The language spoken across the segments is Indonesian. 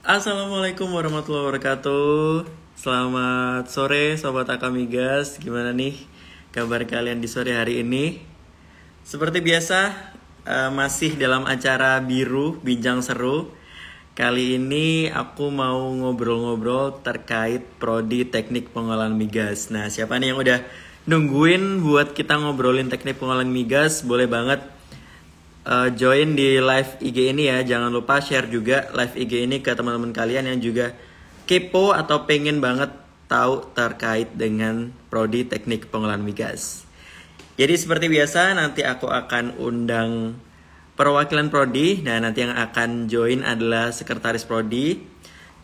Assalamualaikum warahmatullahi wabarakatuh. Selamat sore Sobat Akamigas. Gimana nih kabar kalian di sore hari ini? Seperti biasa, masih dalam acara Biru Bincang Seru. Kali ini aku mau ngobrol-ngobrol terkait prodi teknik pengolahan migas. Nah, siapa nih yang udah nungguin buat kita ngobrolin teknik pengolahan migas? Boleh banget join di live IG ini ya. Jangan lupa share juga live IG ini ke teman-teman kalian yang juga kepo atau pengen banget tahu terkait dengan prodi teknik pengolahan migas. Jadi seperti biasa nanti aku akan undang perwakilan prodi. Nah, nanti yang akan join adalah sekretaris prodi.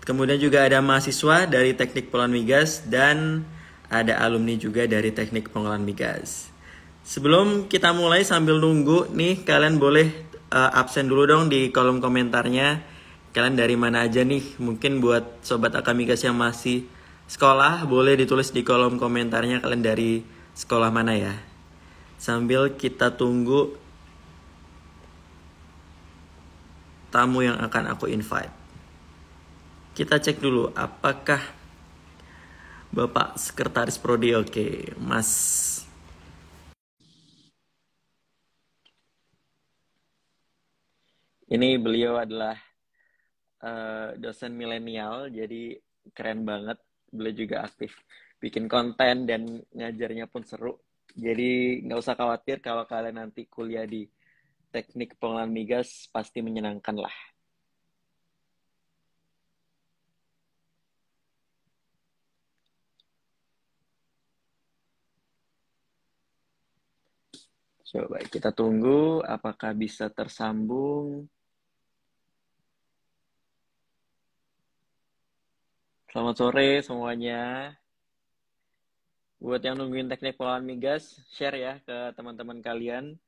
Kemudian juga ada mahasiswa dari teknik pengolahan migas dan ada alumni juga dari teknik pengolahan migas. Sebelum kita mulai sambil nunggu nih, kalian boleh absen dulu dong di kolom komentarnya. Kalian dari mana aja nih? Mungkin buat sobat akamigas yang masih sekolah, boleh ditulis di kolom komentarnya kalian dari sekolah mana ya. Sambil kita tunggu tamu yang akan aku invite. Kita cek dulu apakah Bapak Sekretaris Prodi oke, Mas. Ini beliau adalah dosen milenial, jadi keren banget. Beliau juga aktif bikin konten dan ngajarnya pun seru. Jadi nggak usah khawatir kalau kalian nanti kuliah di teknik pengolahan migas, pasti menyenangkan lah. Coba kita tunggu apakah bisa tersambung. Selamat sore semuanya. Buat yang nungguin teknik pengolahan migas, share ya ke teman-teman kalian.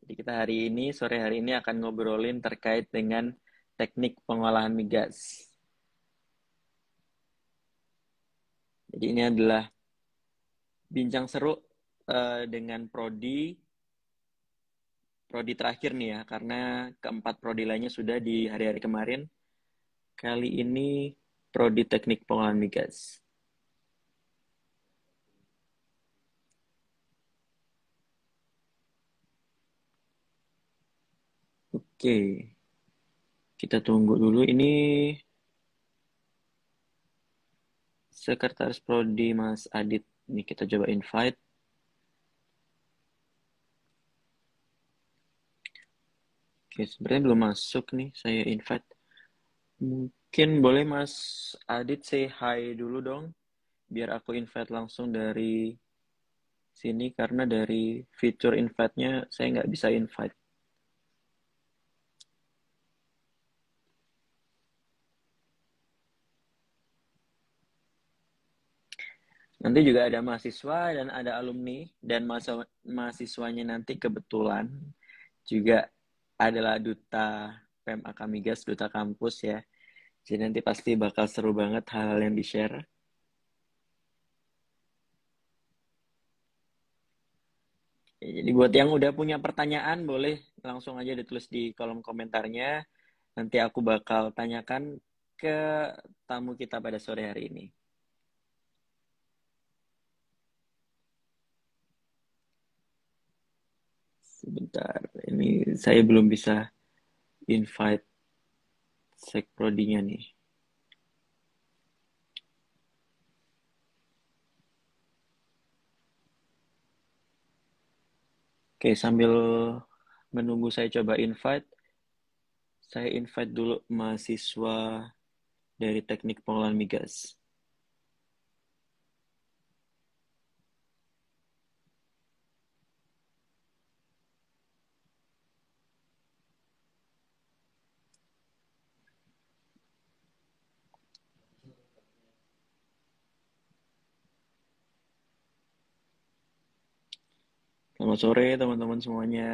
Jadi kita sore hari ini akan ngobrolin terkait dengan teknik pengolahan migas. Jadi ini adalah bincang seru dengan prodi terakhir nih ya, karena keempat prodi lainnya sudah di hari-hari kemarin. Kali ini prodi teknik pengolahan migas. Oke, kita tunggu dulu. Ini sekretaris prodi Mas Adit. Ini kita coba invite. Oke, sebenarnya belum masuk nih, saya invite. Mungkin boleh Mas Adit say hi dulu dong, biar aku invite langsung dari sini, karena dari fitur invite-nya saya nggak bisa invite. Nanti juga ada mahasiswa dan ada alumni, dan mahasiswanya nanti kebetulan juga adalah duta PEM Akamigas, duta kampus ya. Jadi nanti pasti bakal seru banget hal-hal yang di-share. Jadi buat yang udah punya pertanyaan, boleh langsung aja ditulis di kolom komentarnya. Nanti aku bakal tanyakan ke tamu kita pada sore hari ini. Sebentar, ini saya belum bisa invite sekprodinya nih. Oke, sambil menunggu saya coba invite, saya invite dulu mahasiswa dari teknik pengolahan migas. Selamat sore teman-teman semuanya.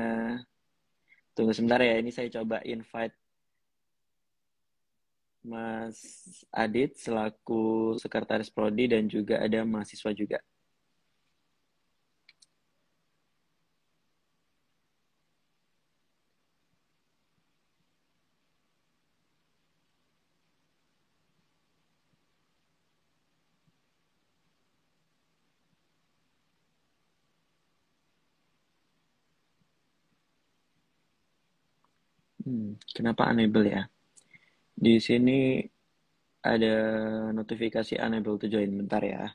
Tunggu sebentar ya, ini saya coba invite Mas Adit selaku sekretaris prodi dan juga ada mahasiswa juga. Kenapa unable ya? Di sini ada notifikasi unable to join. Bentar ya.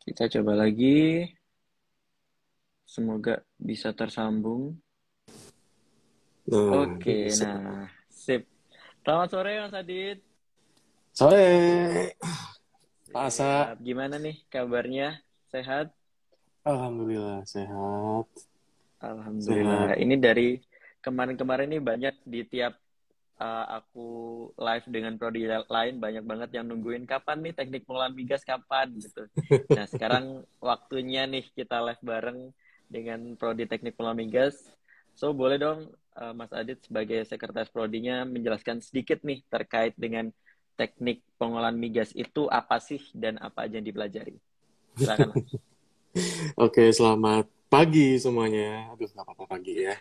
Kita coba lagi. Semoga bisa tersambung. Nah, Oke, bisa. nah, sip. Selamat sore Mas Adit. Sore, Pak Asa. Siap. Gimana nih kabarnya? Sehat? Alhamdulillah sehat. Sehat. Alhamdulillah. Ini dari kemarin-kemarin nih banyak di tiap aku live dengan prodi lain banyak banget yang nungguin kapan nih teknik pengolahan migas kapan gitu. Nah, sekarang waktunya nih kita live bareng dengan prodi teknik pengolahan migas. So, boleh dong Mas Adit sebagai sekretaris prodinya menjelaskan sedikit nih terkait dengan teknik pengolahan migas itu apa sih dan apa aja yang dipelajari. Silakan Mas. Oke, selamat pagi semuanya. Aduh, nggak apa-apa pagi ya.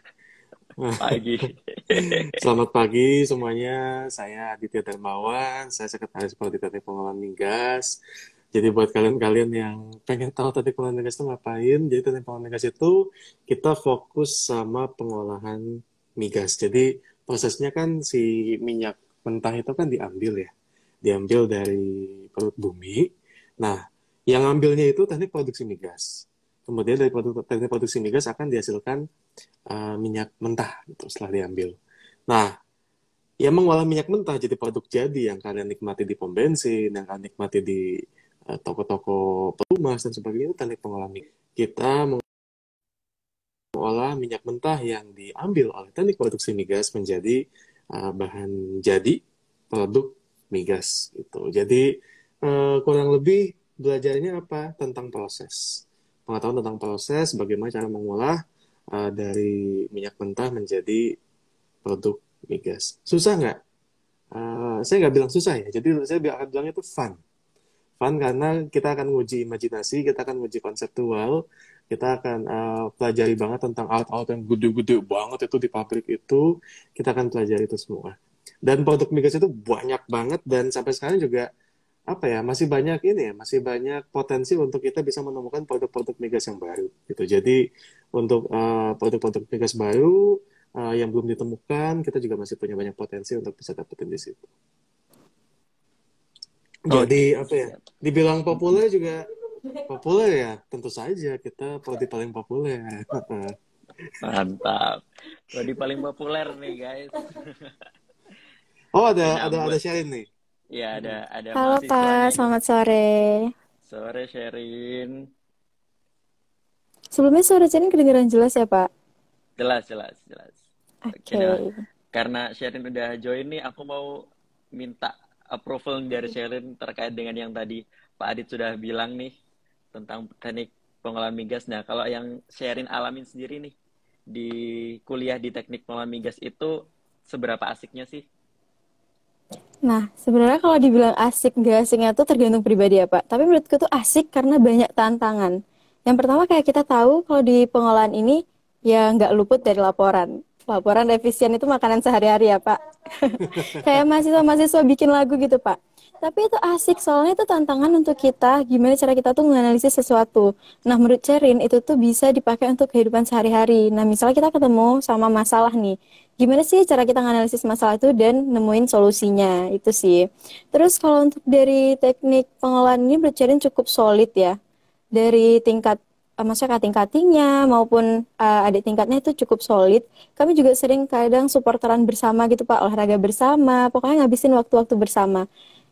Pagi. Selamat pagi semuanya. Saya Aditya Darmawan. Saya sekretaris Prodi Teknik Pengolahan Migas. Jadi buat kalian-kalian yang pengen tahu teknik pengolahan migas itu ngapain, jadi teknik pengolahan migas itu kita fokus sama pengolahan migas. Jadi prosesnya kan si minyak mentah itu kan diambil dari perut bumi. Nah, yang ambilnya itu teknik produksi migas. Kemudian dari teknik produksi migas akan dihasilkan minyak mentah gitu, setelah diambil. Nah, yang mengolah minyak mentah jadi produk jadi yang kalian nikmati di pom bensin, yang kalian nikmati di toko-toko pelumas dan sebagainya itu teknik pengolahan minyak. Kita mengolah minyak mentah yang diambil oleh teknik produksi migas menjadi bahan jadi produk migas gitu. Jadi kurang lebih belajarnya apa tentang proses, pengetahuan tentang proses bagaimana cara mengolah dari minyak mentah menjadi produk migas. Susah nggak? Saya nggak bilang susah ya. Jadi saya akan bilangnya itu fun. Fun karena kita akan nguji imajinasi, kita akan nguji konseptual, kita akan pelajari banget tentang alat-alat yang gede-gede banget itu di pabrik itu, kita akan pelajari itu semua. Dan produk migas itu banyak banget dan sampai sekarang juga apa ya masih banyak ini ya masih banyak potensi untuk kita bisa menemukan produk-produk migas yang baru gitu. Jadi untuk produk-produk migas baru yang belum ditemukan kita juga masih punya banyak potensi untuk bisa dapetin di situ. Jadi Oke, apa ya? siap. Dibilang Mm-mm. populer juga populer ya, tentu saja kita produk paling populer. Mantap. Prodi paling populer nih guys. Oh Oke, nah ada buat Sherin nih. ya ada Halo mahasiswanya Kak, nih. selamat sore. Sore Sherin. Sebelumnya suara Chen kedengeran jelas ya Pak? Jelas, jelas, jelas. Oke, Oke. nah karena Sherin udah join nih, aku mau minta approval dari Sherin terkait dengan yang tadi Pak Adit sudah bilang nih tentang teknik pengolahan migas. Nah, kalau yang Sherin alamin sendiri nih di kuliah di teknik pengolahan migas itu seberapa asiknya sih? Nah, sebenarnya kalau dibilang asik nggak asiknya tuh tergantung pribadi ya Pak. Tapi menurutku tuh asik karena banyak tantangan. Yang pertama kayak kita tahu kalau di pengolahan ini ya nggak luput dari laporan. Laporan revisian itu makanan sehari-hari ya Pak. Kayak mahasiswa-mahasiswa bikin lagu gitu Pak. Tapi itu asik soalnya itu tantangan untuk kita gimana cara kita tuh menganalisis sesuatu. Nah menurut Cerin itu tuh bisa dipakai untuk kehidupan sehari-hari. Nah misalnya kita ketemu sama masalah nih, gimana sih cara kita menganalisis masalah itu dan nemuin solusinya itu sih. Terus kalau untuk dari teknik pengolahan ini menurut Cerin cukup solid ya. Dari tingkat maksudnya kating-katingnya maupun adik tingkatnya itu cukup solid. Kami juga sering kadang supporteran bersama gitu Pak, olahraga bersama, pokoknya ngabisin waktu-waktu bersama.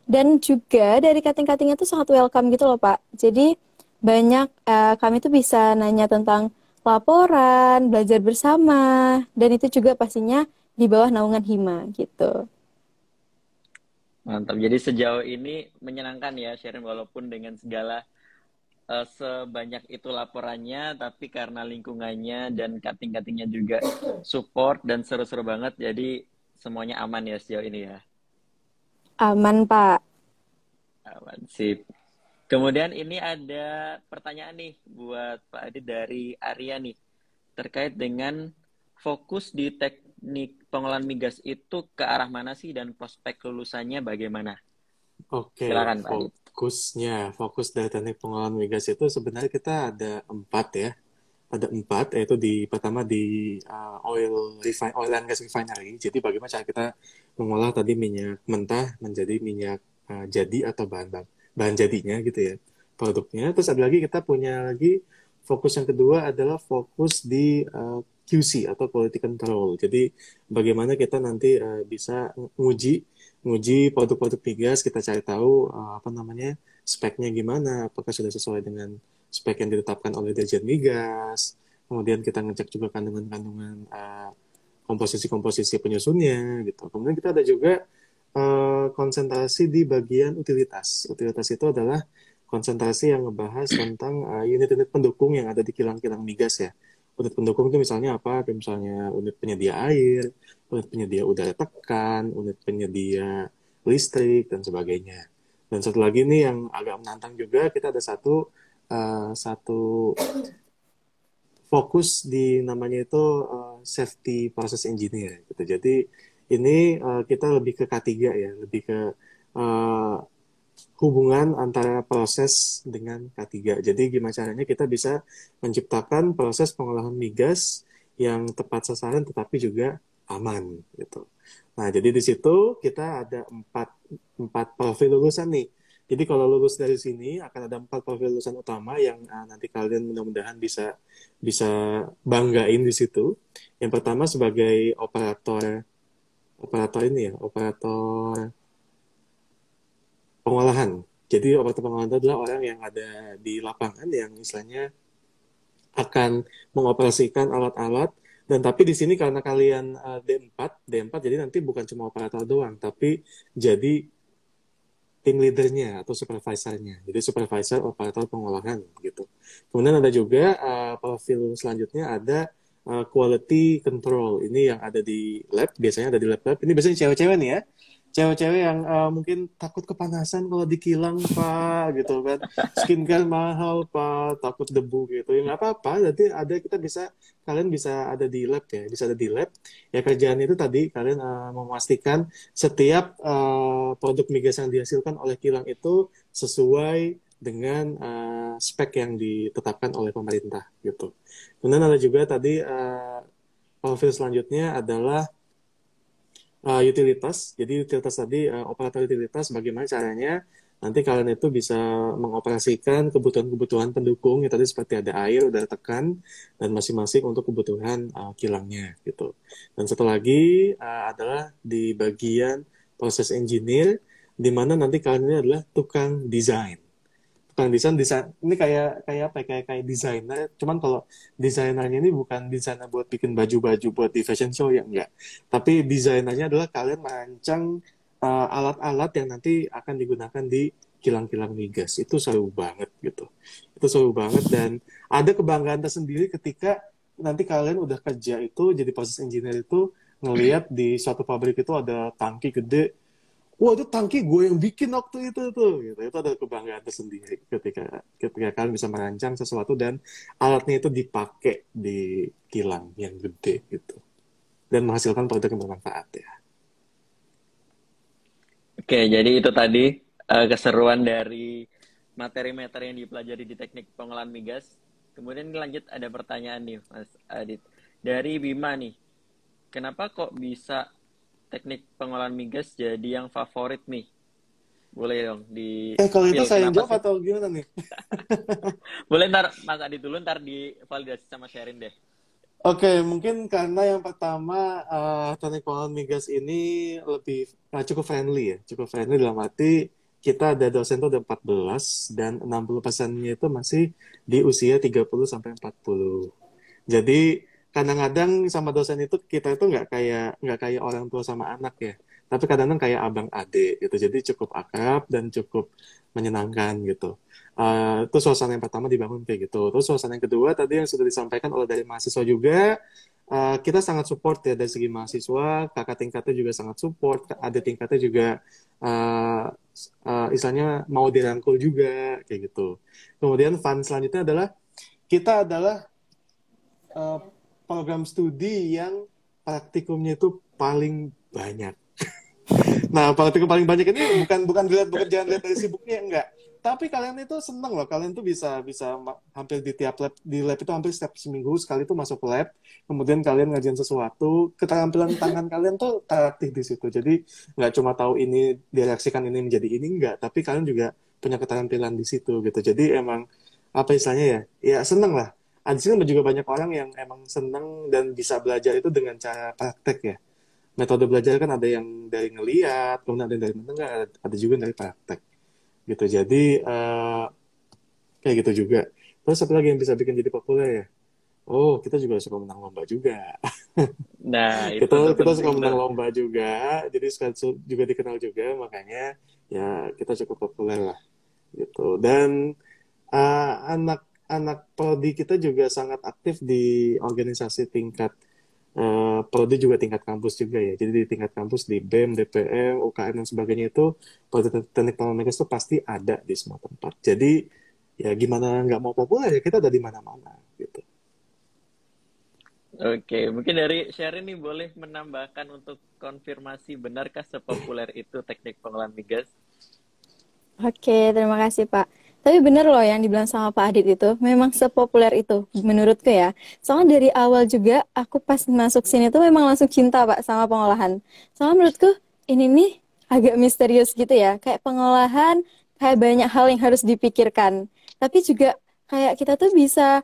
Dan juga dari kating-katingnya tuh sangat welcome gitu loh Pak. Jadi banyak kami tuh bisa nanya tentang laporan, belajar bersama, dan itu juga pastinya di bawah naungan Hima gitu. Mantap. Jadi sejauh ini menyenangkan ya Sherin walaupun dengan segala sebanyak itu laporannya, tapi karena lingkungannya dan kating-katingnya juga support dan seru-seru banget, jadi semuanya aman ya sejauh ini ya. Aman Pak. Aman, sip. Kemudian ini ada pertanyaan nih buat Pak Adit dari Arya nih, terkait dengan fokus di teknik pengolahan migas itu ke arah mana sih dan prospek lulusannya bagaimana? Oke, Silakan Pak Adit. fokus dari teknik pengolahan migas itu sebenarnya kita ada 4 ya. Ada 4, yaitu pertama di oil and gas refinery. Jadi bagaimana cara kita mengolah tadi minyak mentah menjadi minyak jadi atau bahan jadinya gitu ya, produknya. Terus ada lagi kita punya lagi fokus yang kedua adalah fokus di QC atau quality control. Jadi bagaimana kita nanti bisa nguji produk-produk migas, kita cari tahu apa namanya speknya gimana, apakah sudah sesuai dengan spek yang ditetapkan oleh Dirjen Migas. Kemudian kita ngecek juga kandungan-kandungan komposisi-komposisi penyusunnya gitu. Kemudian kita ada juga konsentrasi di bagian utilitas. Utilitas itu adalah konsentrasi yang ngebahas tentang unit-unit pendukung yang ada di kilang-kilang migas ya. Unit pendukung itu misalnya apa? Misalnya unit penyedia air, unit penyedia udara tekan, unit penyedia listrik, dan sebagainya. Dan satu lagi nih yang agak menantang juga, kita ada satu fokus di namanya itu safety process engineer gitu. Jadi ini kita lebih ke K3 ya, lebih ke uh, hubungan antara proses dengan K3. Jadi gimana caranya kita bisa menciptakan proses pengolahan migas yang tepat sasaran tetapi juga aman gitu. Nah, jadi di situ kita ada empat profil lulusan nih. Jadi kalau lulus dari sini akan ada 4 profil lulusan utama yang nanti kalian mudah-mudahan bisa bisa banggain di situ. Yang pertama sebagai operator ini ya, operator pengolahan. Jadi operator pengolahan itu adalah orang yang ada di lapangan yang istilahnya akan mengoperasikan alat-alat. Dan tapi di sini karena kalian D4 jadi nanti bukan cuma operator doang, tapi jadi tim leadernya atau supervisornya. Jadi supervisor operator pengolahan gitu. Kemudian ada juga profil selanjutnya ada quality control. Ini yang ada di lab, biasanya ada di lab-lab. Ini biasanya cewek-cewek nih ya. Cewek-cewek yang mungkin takut kepanasan kalau di kilang, Pak, gitu kan. Skincare mahal, Pak, takut debu gitu. Ya nggak apa-apa, nanti kalian bisa ada di lab ya, bisa ada di lab. Ya kerjaannya itu tadi, kalian memastikan setiap produk migas yang dihasilkan oleh kilang itu sesuai dengan spek yang ditetapkan oleh pemerintah gitu. Kemudian ada juga tadi profil selanjutnya adalah utilitas. Jadi utilitas tadi operator utilitas bagaimana caranya nanti kalian itu bisa mengoperasikan kebutuhan-kebutuhan pendukung yang tadi seperti ada air, udara tekan, dan masing-masing untuk kebutuhan kilangnya gitu. Dan satu lagi adalah di bagian proses engineer, di mana nanti kalian ini adalah tukang desain. Tukang desain ini kayak apa? Kayak desainer. Cuman kalau desainernya ini bukan desainer buat bikin baju-baju buat di fashion show ya enggak. Tapi desainernya adalah kalian merancang alat-alat yang nanti akan digunakan di kilang-kilang migas. Itu seru banget gitu. Itu seru banget dan ada kebanggaan tersendiri ketika nanti kalian udah kerja itu jadi proses engineer itu ngelihat di suatu pabrik itu ada tangki gede. Wah, itu tangki gue yang bikin waktu itu tuh gitu. Itu ada kebanggaan tersendiri ketika kalian bisa merancang sesuatu dan alatnya itu dipakai di kilang yang gede gitu dan menghasilkan produk yang bermanfaat ya. Oke, jadi itu tadi keseruan dari materi-materi yang dipelajari di teknik pengolahan migas. Kemudian lanjut ada pertanyaan nih, Mas Adit. Dari Bima nih, kenapa kok bisa teknik pengolahan migas jadi yang favorit nih? Boleh dong Kalau itu di-spill saya yang kenapa jawab sih? atau gimana nih? Boleh ntar Mas Adit dulu, ntar divalidasi sama Sherin deh. Oke, mungkin karena yang pertama teknik pengolahan migas ini lebih cukup friendly ya, cukup friendly dalam arti kita ada dosen tuh ada 14 dan 60%-nya itu masih di usia 30 sampai 40. Jadi kadang-kadang sama dosen itu kita itu nggak kayak orang tua sama anak ya, tapi kadang-kadang kayak abang adik gitu. Jadi cukup akrab dan cukup menyenangkan gitu. Itu suasana yang pertama dibangun kayak gitu. Terus suasana yang kedua tadi yang sudah disampaikan oleh dari mahasiswa juga, kita sangat support ya dari segi mahasiswa, kakak tingkatnya juga sangat support, adik tingkatnya juga uh, istilahnya mau dirangkul juga kayak gitu. Kemudian fun selanjutnya adalah kita adalah uh, program studi yang praktikumnya itu paling banyak. Nah, praktikum paling banyak ini bukan dilihat pekerjaan lihat dari sibuknya enggak. Tapi kalian itu seneng loh, kalian tuh bisa bisa hampir di tiap lab, di lab itu hampir setiap seminggu sekali tuh masuk lab, kemudian kalian ngajarin sesuatu, keterampilan tangan kalian tuh terlatih di situ. Jadi nggak cuma tahu ini direaksikan ini menjadi ini enggak, tapi kalian juga punya keterampilan di situ gitu. Jadi emang apa istilahnya ya, ya seneng lah. Di sini juga banyak orang yang emang seneng dan bisa belajar itu dengan cara praktek ya. Metode belajar kan ada yang dari ngeliat, kemudian ada yang dari mendengar, ada juga yang dari praktek gitu. Jadi kayak gitu juga. Terus satu lagi yang bisa bikin jadi populer ya. Oh, kita juga suka menang lomba juga. Nah, itu tuh Kita suka penting tuh. menang lomba juga, jadi juga dikenal juga, makanya ya kita cukup populer lah gitu. Dan anak-anak prodi kita juga sangat aktif di organisasi tingkat prodi juga tingkat kampus juga ya. Jadi di tingkat kampus di BEM, DPM, UKM dan sebagainya itu prodi teknik teknologi itu pasti ada di semua tempat. Jadi ya gimana nggak mau populer ya kita ada di mana-mana gitu. Oke, mungkin dari Sherin nih boleh menambahkan untuk konfirmasi benarkah sepopuler itu teknik pengolahan migas? Oke, terima kasih Pak. Tapi bener loh yang dibilang sama Pak Adit itu, memang sepopuler itu menurutku ya. Soalnya dari awal juga aku pas masuk sini tuh memang langsung cinta Pak sama pengolahan. Soalnya menurutku ini nih agak misterius gitu ya, kayak pengolahan, kayak banyak hal yang harus dipikirkan. Tapi juga kayak kita tuh bisa,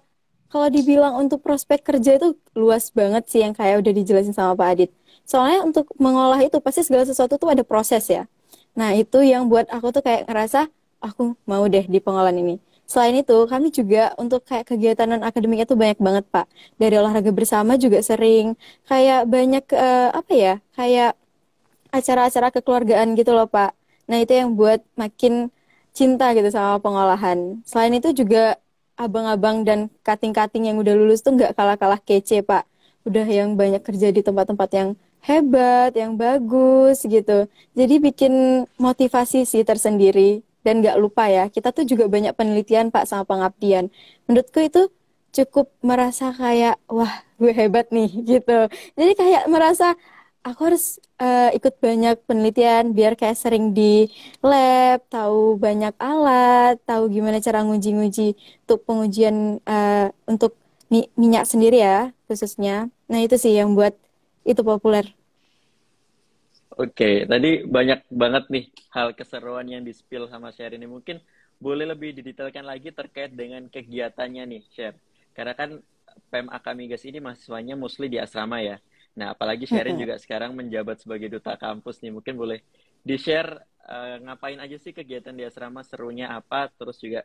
kalau dibilang untuk prospek kerja itu luas banget sih yang kayak udah dijelasin sama Pak Adit. Soalnya untuk mengolah itu pasti segala sesuatu tuh ada proses ya. Nah, itu yang buat aku tuh kayak ngerasa aku mau deh di pengolahan ini. Selain itu, kami juga untuk kayak kegiatan non akademiknya tuh banyak banget, Pak. Dari olahraga bersama juga sering. Kayak banyak apa ya? Kayak acara-acara kekeluargaan gitu loh, Pak. Nah, itu yang buat makin cinta gitu sama pengolahan. Selain itu juga abang-abang dan kating-kating yang udah lulus tuh nggak kalah-kalah kece, Pak. Udah yang banyak kerja di tempat-tempat yang hebat, yang bagus gitu. Jadi bikin motivasi sih tersendiri. Dan nggak lupa ya, kita tuh juga banyak penelitian, Pak, sama pengabdian. Menurutku itu cukup merasa kayak, wah, gue hebat nih, gitu. Jadi kayak merasa aku harus ikut banyak penelitian biar kayak sering di lab, tahu banyak alat, tahu gimana cara nguji-nguji untuk pengujian untuk minyak sendiri ya khususnya. Nah itu sih yang buat itu populer. Oke, tadi banyak banget nih hal keseruan yang di-spill sama Sherin ini. Mungkin boleh lebih didetailkan lagi terkait dengan kegiatannya nih, Sher. Karena kan PMAK Migas ini mahasiswanya mostly di asrama ya. Nah, apalagi Sherin juga sekarang menjabat sebagai duta kampus nih. Mungkin boleh di-share ngapain aja sih kegiatan di asrama, serunya apa, terus juga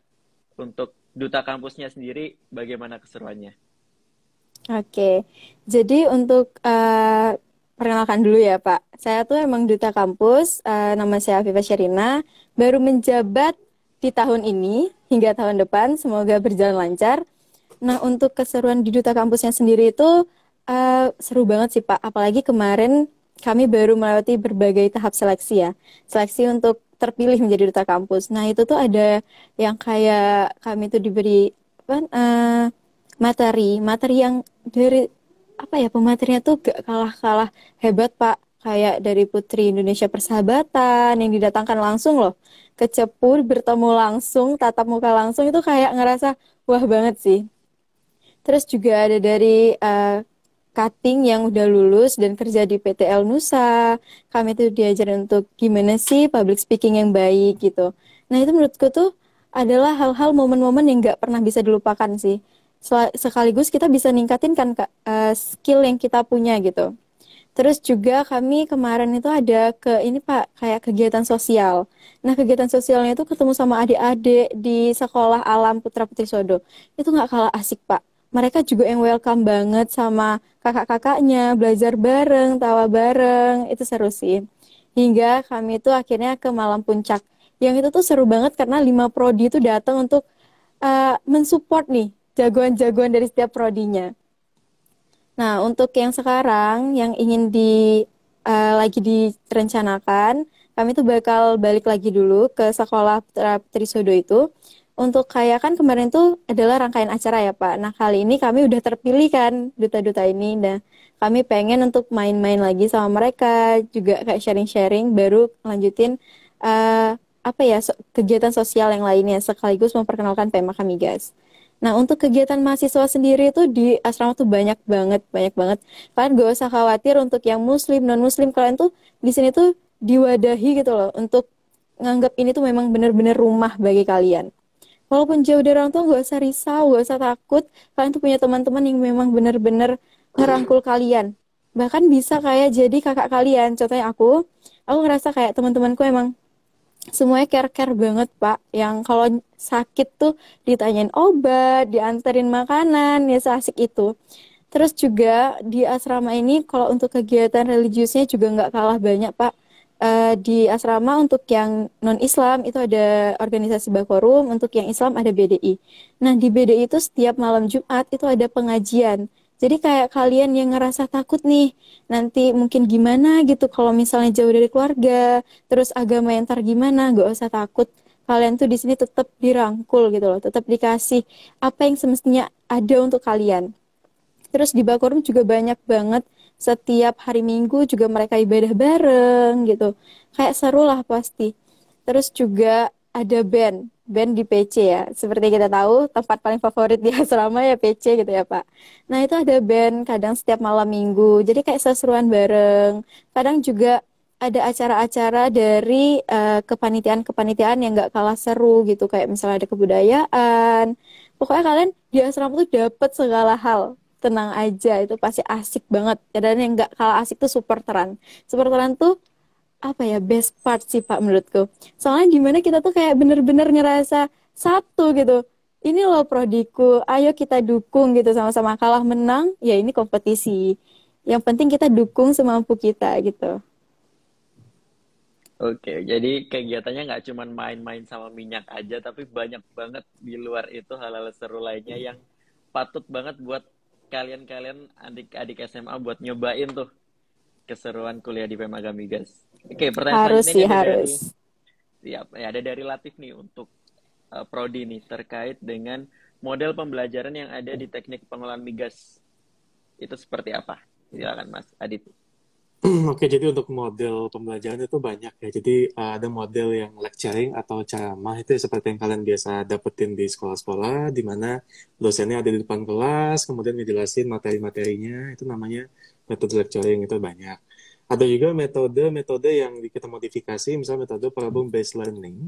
untuk duta kampusnya sendiri bagaimana keseruannya? Oke, jadi untuk perkenalkan dulu ya Pak. Saya tuh emang duta kampus, nama saya Afifa Sherina, baru menjabat di tahun ini hingga tahun depan, semoga berjalan lancar. Nah untuk keseruan di duta kampusnya sendiri itu seru banget sih Pak, apalagi kemarin kami baru melewati berbagai tahap seleksi ya. Seleksi untuk terpilih menjadi duta kampus. Nah itu tuh ada yang kayak kami tuh diberi apa, materi yang dari apa ya pematerinya tuh gak kalah-kalah hebat Pak, kayak dari Putri Indonesia Persahabatan yang didatangkan langsung loh ke Cepu, bertemu langsung tatap muka langsung, itu kayak ngerasa wah banget sih. Terus juga ada dari cutting yang udah lulus dan kerja di PTL Nusa. Kami tuh diajarin untuk gimana sih public speaking yang baik gitu. Nah itu menurutku tuh adalah hal-hal momen-momen yang nggak pernah bisa dilupakan sih. Sekaligus kita bisa ningkatin kan Kak, skill yang kita punya gitu. Terus juga kami kemarin itu ada ke ini Pak, kayak kegiatan sosial. Nah kegiatan sosialnya itu ketemu sama adik-adik di sekolah Alam Putra Putri Sodo. Itu nggak kalah asik Pak. Mereka juga yang welcome banget sama kakak-kakaknya, belajar bareng, tawa bareng, itu seru sih. Hingga kami itu akhirnya ke Malam Puncak. Yang itu tuh seru banget karena 5 prodi itu datang untuk mensupport nih jagoan-jagoan dari setiap prodinya. Nah, untuk yang sekarang yang ingin lagi direncanakan, kami tuh bakal balik lagi dulu ke sekolah Putra Putri Sodo itu. Untuk kayak kan kemarin tuh adalah rangkaian acara ya Pak. Nah, kali ini kami udah terpilih kan duta-duta ini. Nah, kami pengen untuk main-main lagi sama mereka, juga kayak sharing-sharing, baru lanjutin apa ya kegiatan sosial yang lainnya sekaligus memperkenalkan tema kami guys. Nah, untuk kegiatan mahasiswa sendiri itu di asrama tuh banyak banget, banyak banget. Kalian gak usah khawatir untuk yang muslim, non-muslim, kalian tuh di sini tuh diwadahi gitu loh, untuk nganggap ini tuh memang benar-benar rumah bagi kalian. Walaupun jauh dari orang tua, gak usah risau, gak usah takut. Kalian tuh punya teman-teman yang memang benar-benar ngerangkul kalian. Bahkan bisa kayak jadi kakak kalian. Contohnya aku ngerasa kayak teman-temanku emang semuanya care-care banget, Pak. Yang kalau sakit tuh ditanyain obat, dianterin makanan, ya seasik itu. Terus juga di asrama ini kalau untuk kegiatan religiusnya juga nggak kalah banyak, Pak. Di asrama untuk yang non-Islam itu ada organisasi Bakorum, untuk yang Islam ada BDI. Nah, di BDI itu setiap malam Jumat itu ada pengajian. Jadi kayak kalian yang ngerasa takut nih, nanti mungkin gimana gitu kalau misalnya jauh dari keluarga, terus agama yang ntar gimana, gak usah takut. Kalian tuh di sini tetap dirangkul gitu loh, tetap dikasih apa yang semestinya ada untuk kalian. Terus di Bakorum juga banyak banget, setiap hari Minggu juga mereka ibadah bareng gitu. Kayak seru lah pasti. Terus juga ada band di PC ya. Seperti kita tahu, tempat paling favorit di asrama ya PC gitu ya, Pak. Nah, itu ada band kadang setiap malam Minggu. Jadi kayak seseruan bareng. Kadang juga ada acara-acara dari kepanitiaan-kepanitiaan yang gak kalah seru gitu. Kayak misalnya ada kebudayaan. Pokoknya kalian di asrama tuh dapet segala hal. Tenang aja, itu pasti asik banget. Dan yang gak kalah asik tuh supporteran. Supporteran tuh apa ya, best part sih Pak menurutku. Soalnya gimana kita tuh kayak bener-bener ngerasa satu gitu. Ini loh prodiku, ayo kita dukung gitu sama-sama, kalah menang, ya ini kompetisi. Yang penting kita dukung semampu kita gitu. Oke, jadi kegiatannya nggak cuma main-main sama minyak aja, tapi banyak banget di luar itu hal-hal seru lainnya yang patut banget buat kalian-kalian adik-adik SMA buat nyobain tuh keseruan kuliah di Pemagam Migas. Oke, pertanyaan Harus selanjutnya ini sih, ada harus. dari ada dari Latif nih untuk Prodi nih terkait dengan model pembelajaran yang ada di teknik pengolahan migas. Itu seperti apa? Silakan Mas Adit. Oke, jadi untuk model pembelajaran itu banyak ya. Jadi ada model yang lecturing atau ceramah itu seperti yang kalian biasa dapetin di sekolah-sekolah, di mana dosennya ada di depan kelas, kemudian ngejelasin materi-materinya, itu namanya metode lecturing, itu banyak. Ada juga metode-metode yang kita modifikasi, misalnya metode problem based learning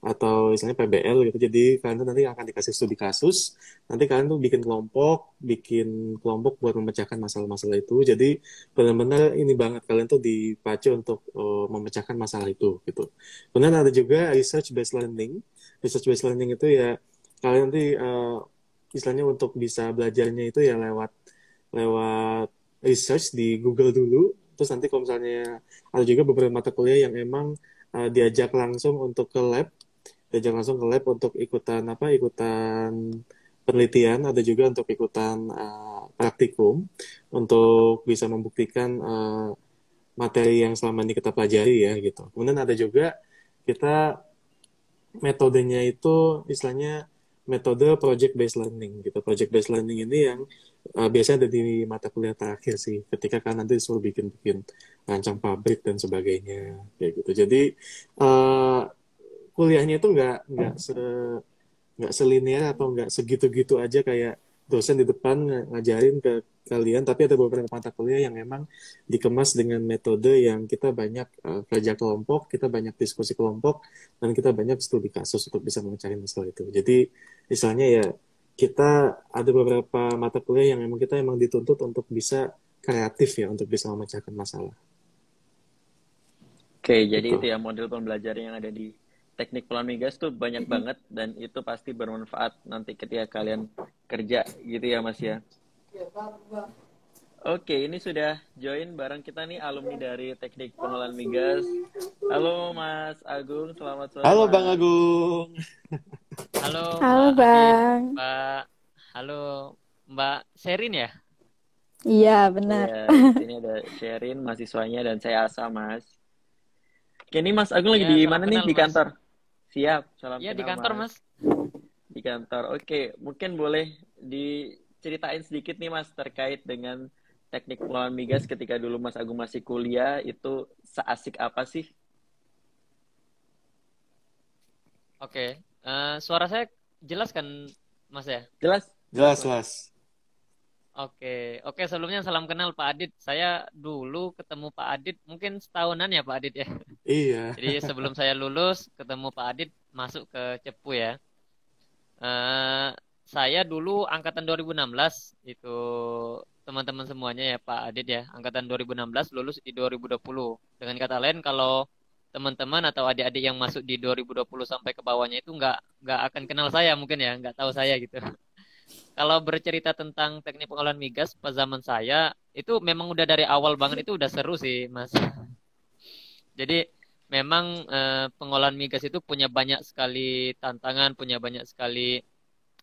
atau misalnya PBL gitu. Jadi kalian tuh nanti akan dikasih studi kasus, nanti kalian tuh bikin kelompok buat memecahkan masalah-masalah itu. Jadi benar-benar ini banget kalian tuh dipacu untuk memecahkan masalah itu gitu. Kemudian ada juga research based learning. Research based learning itu ya kalian nanti istilahnya untuk bisa belajarnya itu ya lewat lewat research di Google dulu. Terus nanti kalau misalnya ada juga beberapa mata kuliah yang emang diajak langsung untuk ke lab, diajak langsung ke lab untuk ikutan penelitian, ada juga untuk ikutan praktikum untuk bisa membuktikan materi yang selama ini kita pelajari ya gitu. Kemudian ada juga kita metodenya itu istilahnya metode project based learning gitu. Project based learning ini yang biasanya ada di mata kuliah terakhir sih, ketika kan nanti disuruh bikin-bikin rancang pabrik dan sebagainya kayak gitu. Jadi uh, kuliahnya itu nggak selinear atau nggak segitu-gitu aja kayak dosen di depan ngajarin ke kalian, tapi ada beberapa mata kuliah yang emang dikemas dengan metode yang kita banyak kerja kelompok, kita banyak diskusi kelompok, dan kita banyak studi kasus untuk bisa mencari masalah itu. Jadi misalnya ya kita ada beberapa mata kuliah yang emang kita emang dituntut untuk bisa kreatif ya, untuk bisa memecahkan masalah Oke, jadi itu gitu. ya model pembelajaran yang ada di teknik pengolahan migas tuh banyak banget dan itu pasti bermanfaat nanti ketika kalian kerja gitu ya Mas ya. Oke, ini sudah join bareng kita nih alumni dari teknik pengolahan migas. Halo Mas Agung, selamat sore Halo Bang Mas. Agung. Halo Halo Mbak Adit, Bang. Mbak, halo Mbak Sherin ya? Iya, benar. Ya, di sini ada Sherin, mahasiswanya, dan saya Asa, Mas. Oke, ini Mas Agung lagi Ya, di salam mana nih? kenal Di Mas. kantor? Siap, salam Ya, di kenal, kantor Mas. Mas. Di kantor. Oke, mungkin boleh diceritain sedikit nih, Mas, terkait dengan teknik pengelolaan migas ketika dulu Mas Agung masih kuliah, itu seasik apa sih? Oke. Suara saya jelas kan Mas ya? Jelas, jelas, Jelas, Mas. jelas. Oke. Oke, sebelumnya salam kenal Pak Adit. Saya dulu ketemu Pak Adit mungkin setahunan ya Pak Adit ya. Iya. Jadi sebelum saya lulus ketemu Pak Adit masuk ke Cepu ya. Eh, saya dulu angkatan 2016 itu teman-teman semuanya ya Pak Adit ya. Angkatan 2016 lulus di 2020. Dengan kata lain kalau teman-teman atau adik-adik yang masuk di 2020 sampai ke bawahnya itu nggak akan kenal saya mungkin ya, nggak tahu saya gitu. Kalau bercerita tentang teknik pengolahan migas pas zaman saya itu memang udah dari awal banget itu udah seru sih Mas. Jadi memang pengolahan migas itu punya banyak sekali tantangan, punya banyak sekali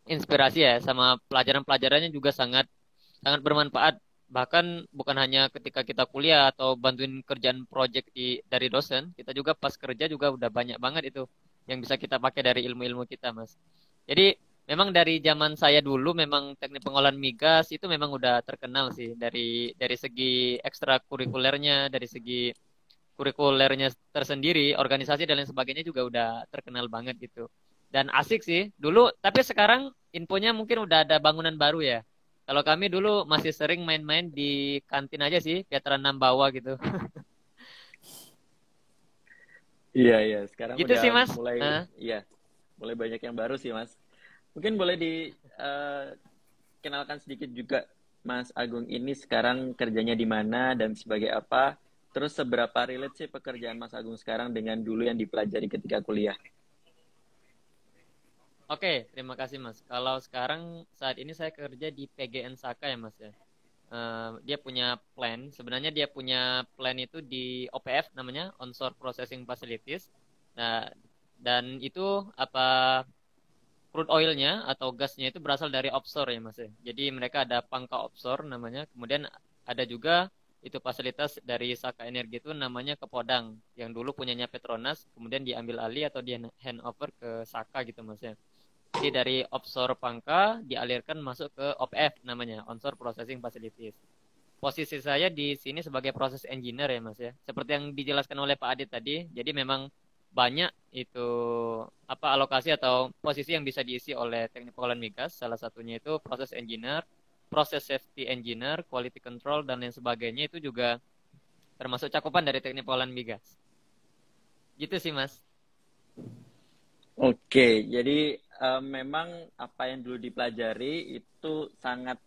inspirasi ya, sama pelajaran-pelajarannya juga sangat sangat bermanfaat. Bahkan bukan hanya ketika kita kuliah atau bantuin kerjaan project dari dosen, kita juga pas kerja juga udah banyak banget itu yang bisa kita pakai dari ilmu-ilmu kita, Mas. Jadi memang dari zaman saya dulu memang teknik pengolahan migas itu memang udah terkenal sih dari segi ekstrakurikulernya, dari segi kurikulernya tersendiri, organisasi dan lain sebagainya juga udah terkenal banget gitu. Dan asik sih dulu, tapi sekarang infonya mungkin udah ada bangunan baru ya. Kalau kami dulu masih sering main-main di kantin aja sih, Veteran 6 bawah gitu. Iya, iya. Sekarang Gitu udah sih Mas. mulai, iya, mulai banyak yang baru sih, Mas. Mungkin boleh dikenalkan sedikit juga, Mas Agung ini sekarang kerjanya di mana dan sebagai apa? Terus seberapa relate sih pekerjaan Mas Agung sekarang dengan dulu yang dipelajari ketika kuliah? Oke, terima kasih Mas. Kalau sekarang saat ini saya kerja di PGN Saka ya Mas ya. Dia punya plan. Sebenarnya dia punya plan itu di OPF namanya, Onshore Processing Facilities. Nah, dan itu apa crude oilnya atau gasnya itu berasal dari offshore ya Mas ya. Jadi mereka ada pangka offshore namanya. Kemudian ada juga itu fasilitas dari Saka Energi itu namanya Kepodang yang dulu punyanya Petronas, kemudian diambil alih atau di handover ke Saka gitu Mas ya. Jadi dari offshore Pangka dialirkan masuk ke OPF namanya, Onshore Processing Facilities. Posisi saya di sini sebagai proses engineer ya Mas ya. Seperti yang dijelaskan oleh Pak Adit tadi, jadi memang banyak itu apa alokasi atau posisi yang bisa diisi oleh teknik pengolahan migas. Salah satunya itu proses engineer, proses safety engineer, quality control dan lain sebagainya itu juga termasuk cakupan dari teknik pengolahan migas. Gitu sih Mas. Oke, jadi memang apa yang dulu dipelajari itu sangat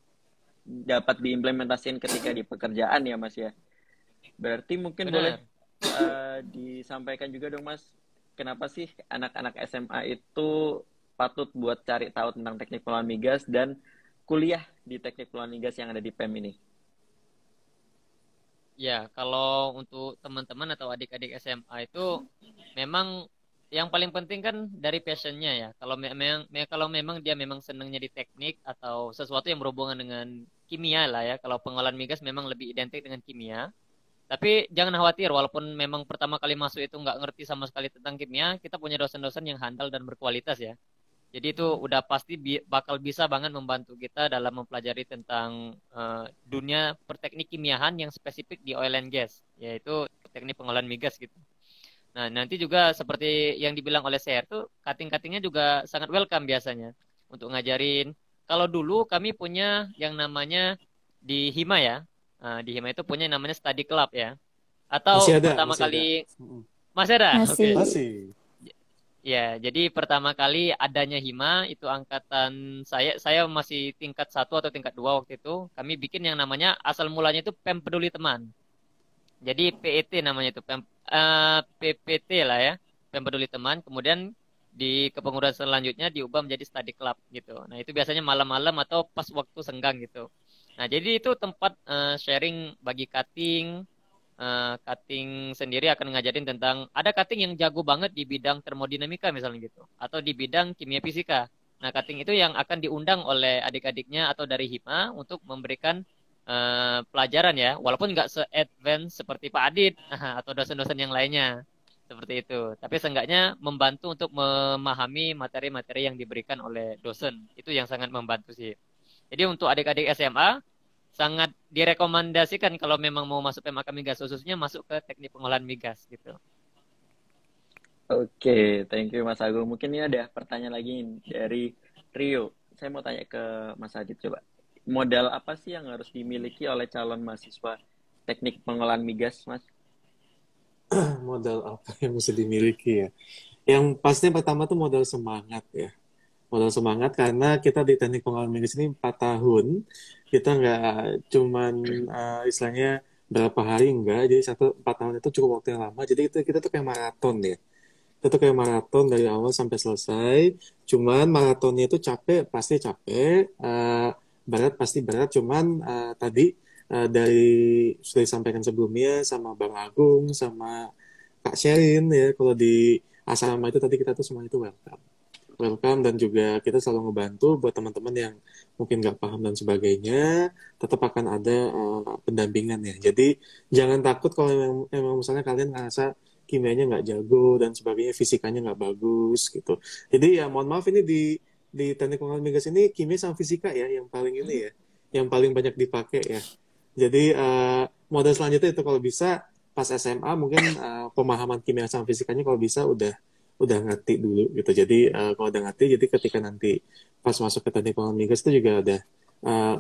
dapat diimplementasikan ketika di pekerjaan ya, Mas ya. Berarti mungkin boleh Benar. disampaikan juga dong, Mas, kenapa sih anak-anak SMA itu patut buat cari tahu tentang teknik pengolahan migas dan kuliah di teknik pengolahan migas yang ada di PEM ini? Ya, kalau untuk teman-teman atau adik-adik SMA itu memang yang paling penting kan dari passionnya ya. Kalau memang dia memang senangnya di teknik atau sesuatu yang berhubungan dengan kimia lah ya. Kalau pengolahan migas memang lebih identik dengan kimia. Tapi jangan khawatir, walaupun memang pertama kali masuk itu nggak ngerti sama sekali tentang kimia, kita punya dosen-dosen yang handal dan berkualitas ya. Jadi itu udah pasti bakal bisa banget membantu kita dalam mempelajari tentang dunia perteknik kimiahan yang spesifik di oil and gas, yaitu teknik pengolahan migas gitu. Nah, nanti juga seperti yang dibilang oleh Seher tuh, cutting-cuttingnya juga sangat welcome biasanya untuk ngajarin. Kalau dulu kami punya yang namanya di Hima ya, di Hima itu punya yang namanya study club ya. Masih Atau ada, pertama masih ada. kali, Masih ada? Oke. Masih. Masih. Ya, jadi pertama kali adanya Hima itu angkatan saya masih tingkat 1 atau tingkat 2 waktu itu. Kami bikin yang namanya asal mulanya itu PEM Peduli Teman. Jadi PET namanya itu PPT lah ya, PEM Peduli Teman. Kemudian di kepengurusan selanjutnya diubah menjadi study club gitu. Nah, itu biasanya malam-malam atau pas waktu senggang gitu. Nah, jadi itu tempat sharing bagi cutting. Cutting sendiri akan ngajarin tentang ada cutting yang jago banget di bidang termodinamika misalnya gitu atau di bidang kimia fisika. Nah, cutting itu yang akan diundang oleh adik-adiknya atau dari Hima untuk memberikan pelajaran ya, walaupun nggak se-advance seperti Pak Adit atau dosen-dosen yang lainnya seperti itu. Tapi seenggaknya membantu untuk memahami materi-materi yang diberikan oleh dosen. Itu yang sangat membantu sih. Jadi untuk adik-adik SMA sangat direkomendasikan kalau memang mau masuk PMK migas, khususnya masuk ke teknik pengolahan migas gitu. Oke, thank you Mas Agung. Mungkin ini ada pertanyaan lagi nih dari Rio. Saya mau tanya ke Mas Adit coba. Modal apa sih yang harus dimiliki oleh calon mahasiswa teknik pengolahan migas, Mas? Modal apa yang mesti dimiliki ya? Yang pastinya pertama tuh modal semangat ya. Modal semangat karena kita di teknik pengolahan migas ini 4 tahun. Kita nggak cuman istilahnya berapa hari enggak. Jadi 4 tahun itu cukup waktu yang lama. Jadi kita tuh kayak maraton ya. Kita tuh kayak maraton dari awal sampai selesai. Cuman maratonnya itu capek, pasti capek. Berat pasti berat. Cuman tadi dari sudah disampaikan sebelumnya sama Bang Agung, sama Kak Sherin ya, kalau di asrama itu tadi kita tuh semua itu welcome. Welcome dan juga kita selalu ngebantu buat teman-teman yang mungkin nggak paham dan sebagainya, tetap akan ada pendampingan ya. Jadi jangan takut kalau emang misalnya kalian ngerasa kimianya nggak jago dan sebagainya, fisikanya nggak bagus gitu. Jadi ya mohon maaf ini di teknik pengolahan migas ini kimia sama fisika ya yang paling ini ya, yang paling banyak dipakai ya. Jadi modal selanjutnya itu kalau bisa pas SMA mungkin pemahaman kimia sama fisikanya kalau bisa udah ngerti dulu gitu. Jadi kalau udah ngerti, jadi ketika nanti pas masuk ke teknik pengolahan migas itu juga udah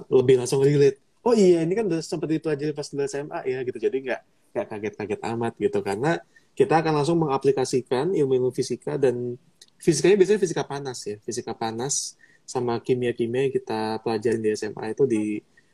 lebih langsung relate. Oh iya, ini kan udah sempat dipelajari pas di SMA ya gitu. Jadi nggak kaget-kaget amat gitu karena kita akan langsung mengaplikasikan ilmu-ilmu fisika dan fisikanya biasanya fisika panas ya, fisika panas sama kimia-kimia yang kita pelajarin di SMA itu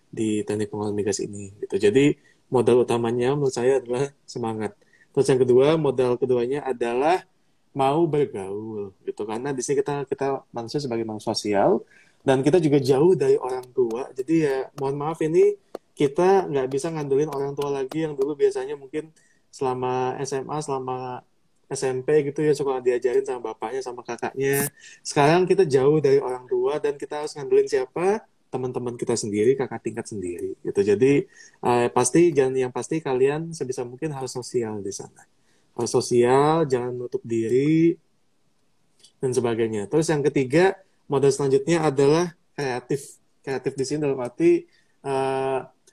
di teknik pengolahan migas ini gitu. Jadi modal utamanya menurut saya adalah semangat. Terus yang kedua, modal keduanya adalah mau bergaul gitu karena di sini kita manusia sebagai makhluk sosial dan kita juga jauh dari orang tua. Jadi ya mohon maaf ini kita nggak bisa ngandelin orang tua lagi yang dulu biasanya mungkin selama SMA, selama SMP gitu ya suka diajarin sama bapaknya sama kakaknya. Sekarang kita jauh dari orang tua dan kita harus ngandelin siapa? Teman-teman kita sendiri, kakak tingkat sendiri gitu. Jadi yang pasti kalian sebisa mungkin harus sosial di sana. Harus sosial, jangan nutup diri dan sebagainya. Terus yang ketiga, modal selanjutnya adalah kreatif. Kreatif di sini dalam arti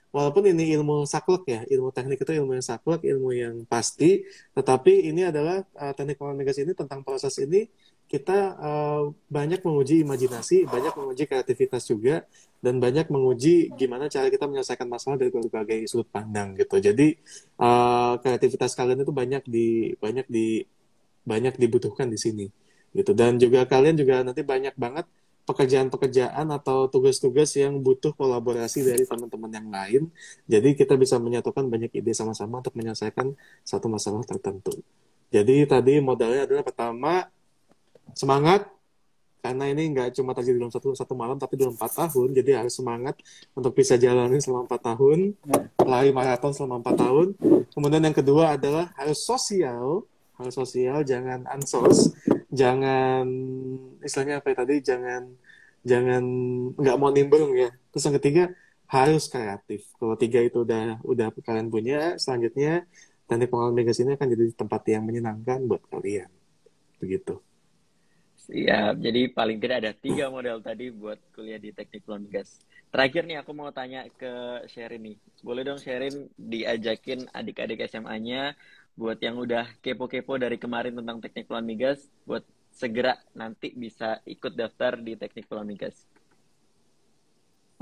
walaupun ini ilmu saklek ya, ilmu teknik itu ilmu yang saklek, ilmu yang pasti, tetapi ini adalah teknik pengolahan migas ini tentang proses ini kita banyak menguji imajinasi, banyak menguji kreativitas juga, dan banyak menguji gimana cara kita menyelesaikan masalah dari berbagai sudut pandang gitu. Jadi kreativitas kalian itu banyak dibutuhkan di sini gitu. Dan juga kalian juga nanti banyak banget pekerjaan-pekerjaan atau tugas-tugas yang butuh kolaborasi dari teman-teman yang lain. Jadi kita bisa menyatukan banyak ide sama-sama untuk menyelesaikan satu masalah tertentu. Jadi tadi modalnya adalah pertama semangat, karena ini nggak cuma terjadi dalam satu malam, tapi dalam 4 tahun. Jadi harus semangat untuk bisa jalanin selama 4 tahun, lari maraton selama 4 tahun. Kemudian yang kedua adalah harus sosial, jangan ansos, jangan istilahnya apa ya tadi, jangan nggak mau nimbrung ya. Terus yang ketiga harus kreatif. Kalau 3 itu udah kalian punya, selanjutnya teknik pengolahan migas ini akan jadi tempat yang menyenangkan buat kalian. Begitu. Siap, jadi paling tidak ada 3 modal tadi buat kuliah di teknik pengolahan migas. Terakhir nih aku mau tanya ke Sherin nih. Boleh dong Sherin diajakin adik-adik SMA-nya buat yang udah kepo-kepo dari kemarin tentang teknik pengolahan migas, buat segera nanti bisa ikut daftar di teknik pengolahan migas.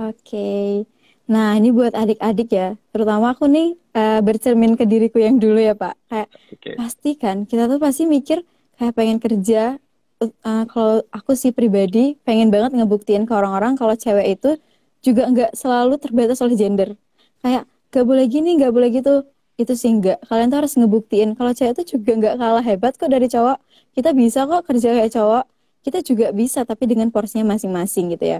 Oke. Nah, ini buat adik-adik ya. Terutama aku nih bercermin ke diriku yang dulu ya, Pak. Kayak pasti kan, kita tuh pasti mikir kayak pengen kerja. Kalau aku sih pribadi pengen banget ngebuktiin ke orang-orang kalau cewek itu juga nggak selalu terbatas oleh gender. Kayak gak boleh gini, gak boleh gitu. Itu sih enggak. Kalian tuh harus ngebuktiin kalau cewek itu juga nggak kalah hebat kok dari cowok. Kita bisa kok kerja kayak cowok. Kita juga bisa, tapi dengan porsinya masing-masing gitu ya.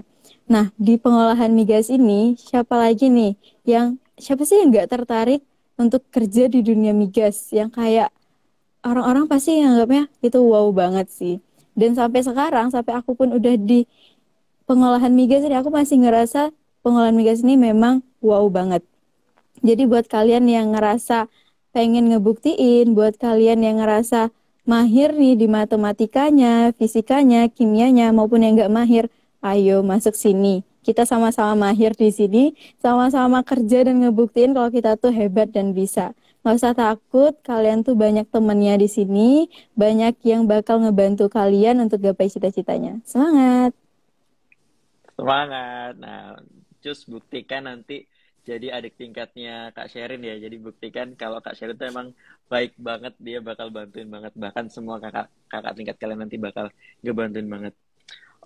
Nah, di pengolahan migas ini, siapa sih yang nggak tertarik untuk kerja di dunia migas? Yang kayak orang-orang pasti nganggapnya itu wow banget sih. Dan sampai sekarang, sampai aku pun udah di pengolahan migas ini, aku masih ngerasa pengolahan migas ini memang wow banget. Jadi buat kalian yang ngerasa pengen ngebuktiin, buat kalian yang ngerasa mahir nih di matematikanya, fisikanya, kimianya, maupun yang nggak mahir, ayo masuk sini. Kita sama-sama mahir di sini, sama-sama kerja dan ngebuktiin kalau kita tuh hebat dan bisa. Nggak usah takut, kalian tuh banyak temennya di sini, banyak yang bakal ngebantu kalian untuk gapai cita-citanya. Semangat! Semangat. Nah, cus buktikan nanti jadi adik tingkatnya Kak Sherin ya. Jadi buktikan kalau Kak Sherin tuh emang baik banget, dia bakal bantuin banget. Bahkan semua kakak tingkat kalian nanti bakal ngebantuin banget.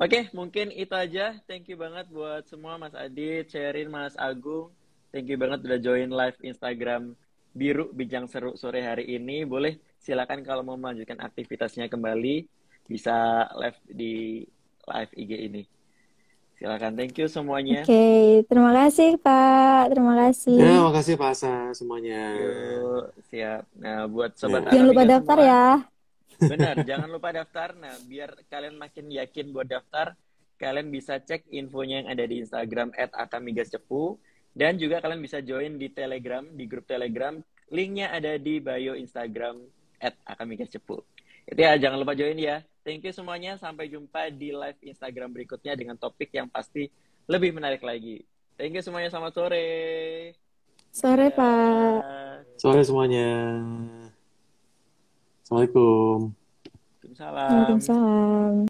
Oke, mungkin itu aja. Thank you banget buat semua Mas Adit, Sherin, Mas Agung. Thank you banget udah join live Instagram Biru Bincang Seru sore hari ini. Boleh silakan kalau mau melanjutkan aktivitasnya kembali bisa live di live IG ini. Silakan, thank you semuanya. Oke, terima kasih Pak, terima kasih. Ya, makasih Pak Asa semuanya. Yuk, siap. Nah, buat sobat Jangan lupa Akamigas daftar semua, ya. benar, jangan lupa daftar. Nah, biar kalian makin yakin buat daftar, kalian bisa cek infonya yang ada di Instagram @akamigascepu, dan juga kalian bisa join di Telegram, di grup Telegram. Linknya ada di bio Instagram @akamigascepu. Itu ya, jangan lupa join ya. Thank you semuanya. Sampai jumpa di live Instagram berikutnya dengan topik yang pasti lebih menarik lagi. Thank you semuanya. Selamat sore. Sore Pak. Dadah. Sore semuanya. Assalamualaikum. Waalaikumsalam. Waalaikumsalam.